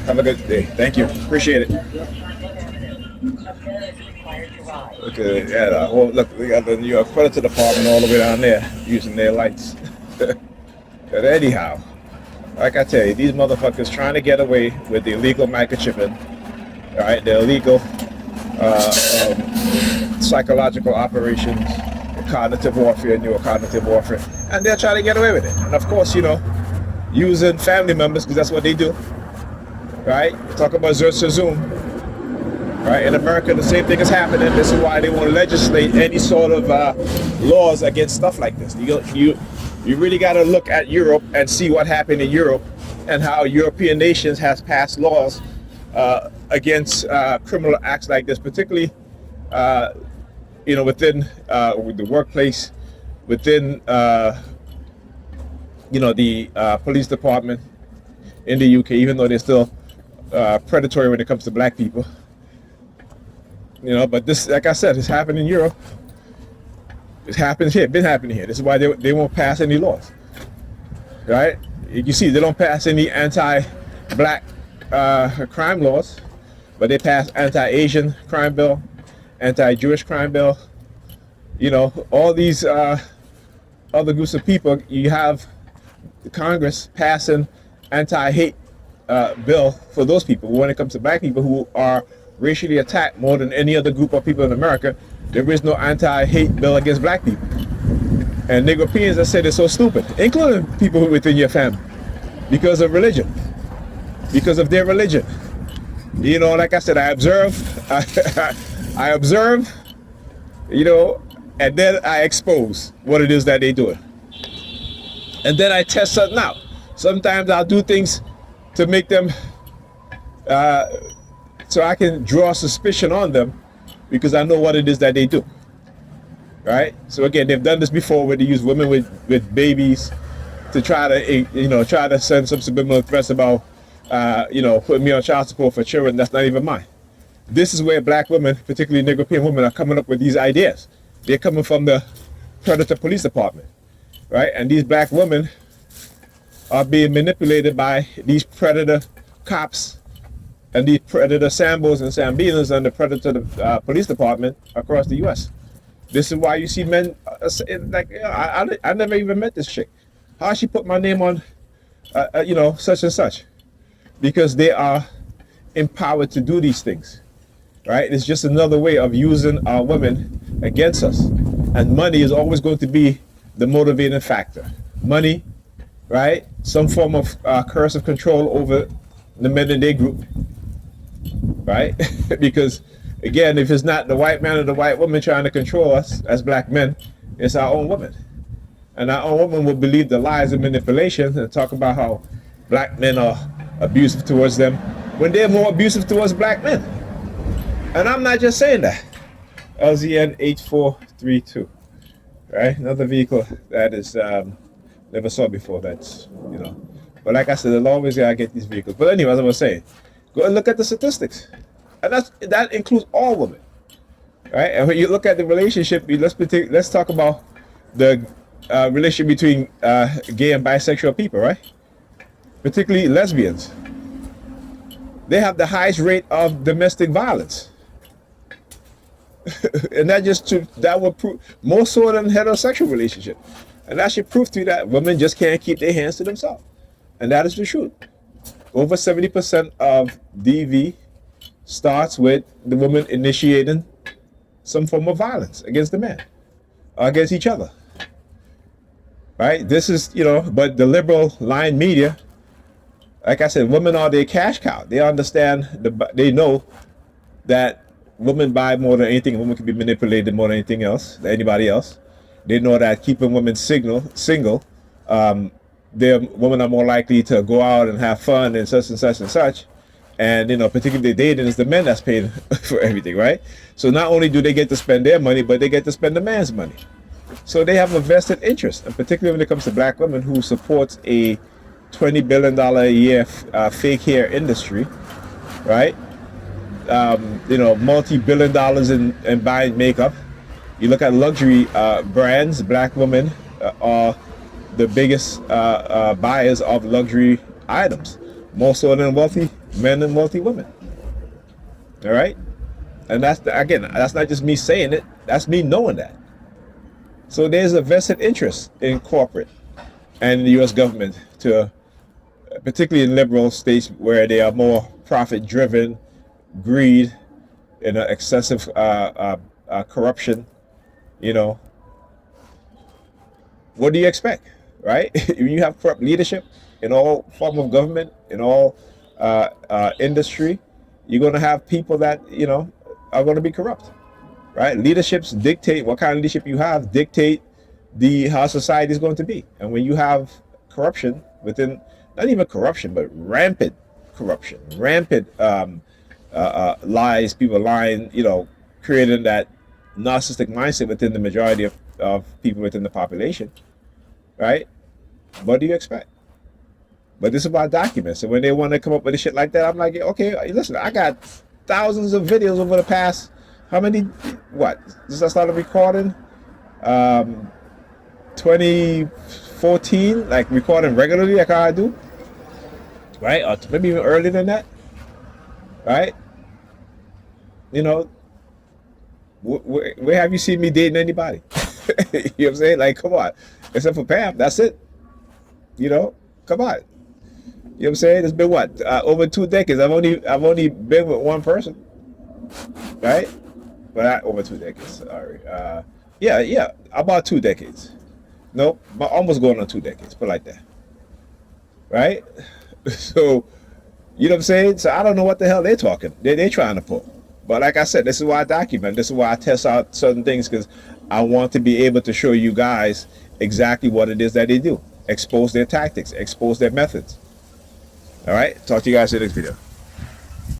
Have a good day. Thank you. Appreciate it. Okay, yeah. Well, look, we got the New York Predator Department all the way down there using their lights. But anyhow, like I tell you, these motherfuckers trying to get away with the illegal microchipping, all right, the illegal psychological operations, cognitive warfare, neurocognitive warfare, and they're trying to get away with it. And of course, using family members, because that's what they do, right? Talk about Zoom. Right, in America, the same thing is happening. This is why they want to legislate any sort of laws against stuff like this. You really got to look at Europe and see what happened in Europe and how European nations has passed laws against criminal acts like this, particularly within the workplace, within the police department in the UK, even though they're still predatory when it comes to black people. But this, like I said, it's happened in Europe. It happens here, been happening here. This is why they won't pass any laws, right? You see, they don't pass any anti-black crime laws, but they pass anti-Asian crime bill, anti-Jewish crime bill. All these other groups of people. You have the Congress passing anti-hate bill for those people. When it comes to black people who are racially attacked more than any other group of people in America, there is no anti-hate bill against black people. And Negropeans that say they're so stupid, including people within your family, because of religion, because of their religion. Like I said, I observe, I observe, and then I expose what it is that they're doing. And then I test something out. Sometimes I'll do things to make them so I can draw suspicion on them because I know what it is that they do. Right? So again, they've done this before where they use women with babies to try to send some subliminal threats about putting me on child support for children that's not even mine. This is where black women, particularly Negropean women, are coming up with these ideas. They're coming from the Predator Police Department, right? And these black women are being manipulated by these predator cops and these predator Sambos and Sambinas and the Predator Police Department across the U.S. This is why you see men I never even met this chick. How she put my name on, such and such, because they are empowered to do these things, right? It's just another way of using our women against us, and money is always going to be the motivating factor. Money, right? Some form of coercive control over the men in their group, right? Because again, if it's not the white man or the white woman trying to control us as black men, it's our own women. And our own women will believe the lies and manipulation and talk about how black men are abusive towards them when they're more abusive towards black men. And I'm not just saying that. LZN 8432, right? Another vehicle that is never saw before. That's But like I said, they'll always gotta get these vehicles. But anyway, as I was saying, go and look at the statistics, and that includes all women, right? And when you look at the relationship, let's talk about the relationship between gay and bisexual people, right? Particularly lesbians. They have the highest rate of domestic violence. And that would prove more so than heterosexual relationship. And that should prove to you that women just can't keep their hands to themselves. And that is the truth. Over 70% of DV starts with the woman initiating some form of violence against the man or against each other. Right? This is, but the liberal line media, like I said, women are their cash cow. They understand, they know that women buy more than anything. Women can be manipulated more than anything else, than anybody else. They know that keeping women single, women are more likely to go out and have fun and such and such and such. And, particularly dating is the men that's paying for everything, right? So not only do they get to spend their money, but they get to spend the man's money. So they have a vested interest, and particularly when it comes to black women who supports a $20 billion a year fake hair industry, right? Multi-billion dollars in buying makeup. You look at luxury brands, black women are the biggest buyers of luxury items, more so than wealthy men and wealthy women. All right, and again, that's not just me saying it. That's me knowing that. So there's a vested interest in corporate and the U.S. government to, particularly in liberal states where they are more profit-driven, greed, and excessive corruption. You know, what do you expect, right? If you have corrupt leadership in all form of government, in all industry, you're going to have people that are going to be corrupt, right? Leaderships dictate what kind of leadership you have, dictate how society is going to be. And when you have corruption within, not even corruption, but rampant corruption, rampant lies, people lying, creating that narcissistic mindset within the majority of people within the population, right? What do you expect? But this is about documents. And when they want to come up with a shit like that, I'm like, okay, listen, I got thousands of videos over the past, how many, since I started recording? 2014, like recording regularly like how I do, right? Or maybe even earlier than that, right? Where have you seen me dating anybody? You know what I'm saying? Like, come on. Except for Pam, that's it. Come on. You know what I'm saying? It's been what? Over 2 decades. I've only been with one person. Right? But not over 2 decades. Sorry. Yeah. About 2 decades. Nope. Almost going on 2 decades. Put it like that. Right? So, you know what I'm saying? So I don't know what the hell they're talking. They're trying to pull. But like I said, this is why I document. This is why I test out certain things, because I want to be able to show you guys exactly what it is that they do. Expose their tactics. Expose their methods. All right? Talk to you guys in the next video.